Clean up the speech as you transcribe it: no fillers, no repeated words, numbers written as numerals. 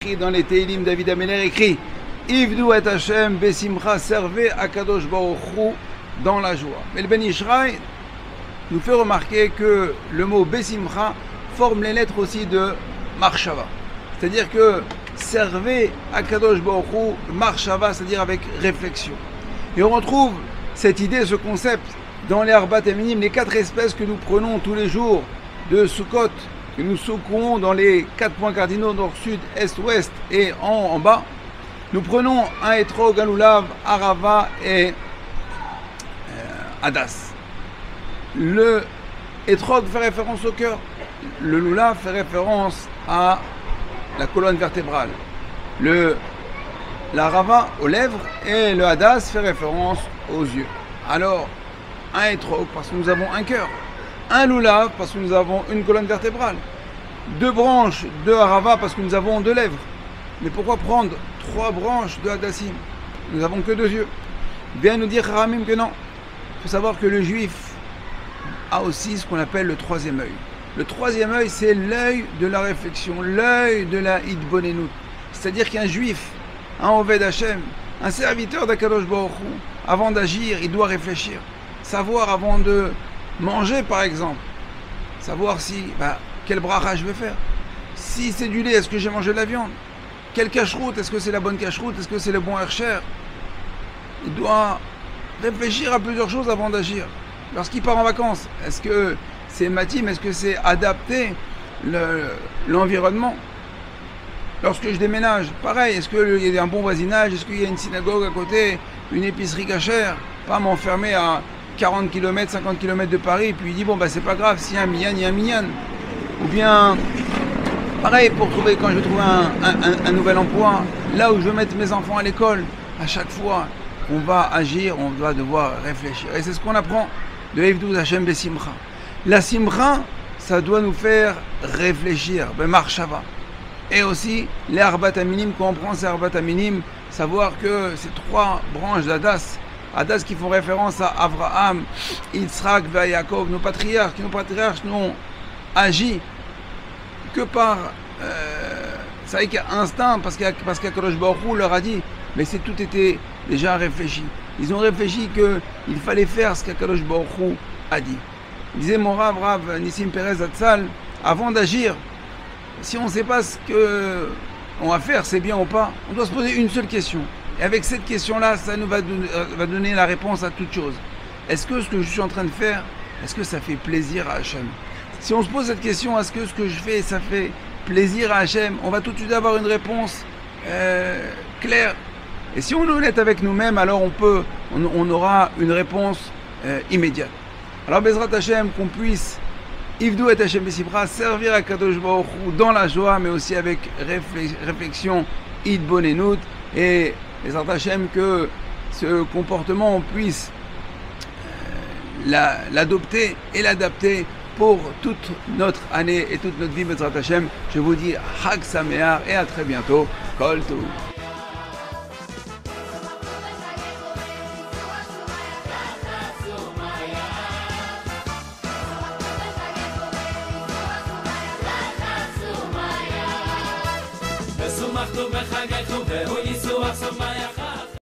écrit dans les Teilim, David Ameler écrit Ivdu et Hashem besimcha, servez Akadosh Baruch Hu dans la joie. Mais le Ben Ishraï nous fait remarquer que le mot besimcha forme les lettres aussi de marshava. C'est-à-dire que servez Akadosh Baruch Hu marshava, c'est-à-dire avec réflexion. Et on retrouve cette idée, ce concept dans les Arbat Eminim, les 4 espèces que nous prenons tous les jours de Sukkot, que nous secouons dans les 4 points cardinaux, nord, sud, est, ouest et en bas. Nous prenons un étrog, un lulav, arava et hadas. Le étrog fait référence au cœur. Le lulav fait référence à la colonne vertébrale. L'arava aux lèvres et le hadas fait référence aux yeux. Alors, un étrog parce que nous avons un cœur. Un lulav parce que nous avons une colonne vertébrale. 2 branches de harava parce que nous avons 2 lèvres. Mais pourquoi prendre 3 branches de hadassim? Nous n'avons que 2 yeux. Bien nous dire Haramim que non. Il faut savoir que le juif a aussi ce qu'on appelle le 3e œil. Le 3e œil, c'est l'œil de la réflexion, l'œil de la hitbonenut. C'est-à-dire qu'un juif, un Oved Hashem, un serviteur d'Akadosh Baruch Hu, avant d'agir, il doit réfléchir. Savoir avant de manger, par exemple. Savoir quel bracha je vais faire. Si c'est du lait, est-ce que j'ai mangé de la viande? Quelle cacheroute? Est-ce que c'est la bonne cacheroute? Est-ce que c'est le bon hercher? Il doit réfléchir à plusieurs choses avant d'agir. Lorsqu'il part en vacances, est-ce que c'est matim? Est-ce que c'est adapter l'environnement? Lorsque je déménage, pareil, est-ce qu'il y a un bon voisinage? Est-ce qu'il y a une synagogue à côté? Une épicerie cachère? Pas m'enfermer à 40 km, 50 km de Paris, puis il dit, c'est pas grave, s'il y a un minyan, il y a un minyan. Ou bien, pareil, quand je vais trouver un nouvel emploi, là où je veux mettre mes enfants à l'école, à chaque fois qu'on va agir, on va devoir réfléchir. Et c'est ce qu'on apprend de Ivdu Hashem besimcha. La simcha, ça doit nous faire réfléchir, marshava. Et aussi, les Arbat Aminim, quand on prend ces Arbat Aminim, savoir que ces 3 branches d'Hadas, Hadas qui font référence à Abraham, Yitzhak et Yaakov, nos patriarches n'ont agi que par c'est vrai qu'il y a instinct, parce qu'Akadosh Baruch Hu leur a dit, mais tout était déjà réfléchi. Ils ont réfléchi qu'il fallait faire ce qu'Akadosh Baruch Hu a dit. Il disait mon Rav Nissim Perez Hatzal, avant d'agir, si on ne sait pas ce qu'on va faire, c'est bien ou pas, on doit se poser une seule question. Et avec cette question-là, ça nous va donner la réponse à toute chose. Est-ce que ce que je suis en train de faire, est-ce que ça fait plaisir à Hachem? Si on se pose cette question, est-ce que ce que je fais, ça fait plaisir à Hachem, on va tout de suite avoir une réponse claire. Et si on est honnête avec nous-mêmes, alors on aura une réponse immédiate. Alors Bezrat Hachem, qu'on puisse Ivdu et Hashem besimcha, servir à Kadosh Baruch Hu dans la joie, mais aussi avec réflexion, hitbonenut, et Bezrat Hachem, que ce comportement, on puisse l'adopter et l'adapter pour toute notre année et toute notre vie. Bezrat Hachem, je vous dis Chag Sameach et à très bientôt. Kol Tov. ושמחנו בחגיכם והוא ניסוח שמח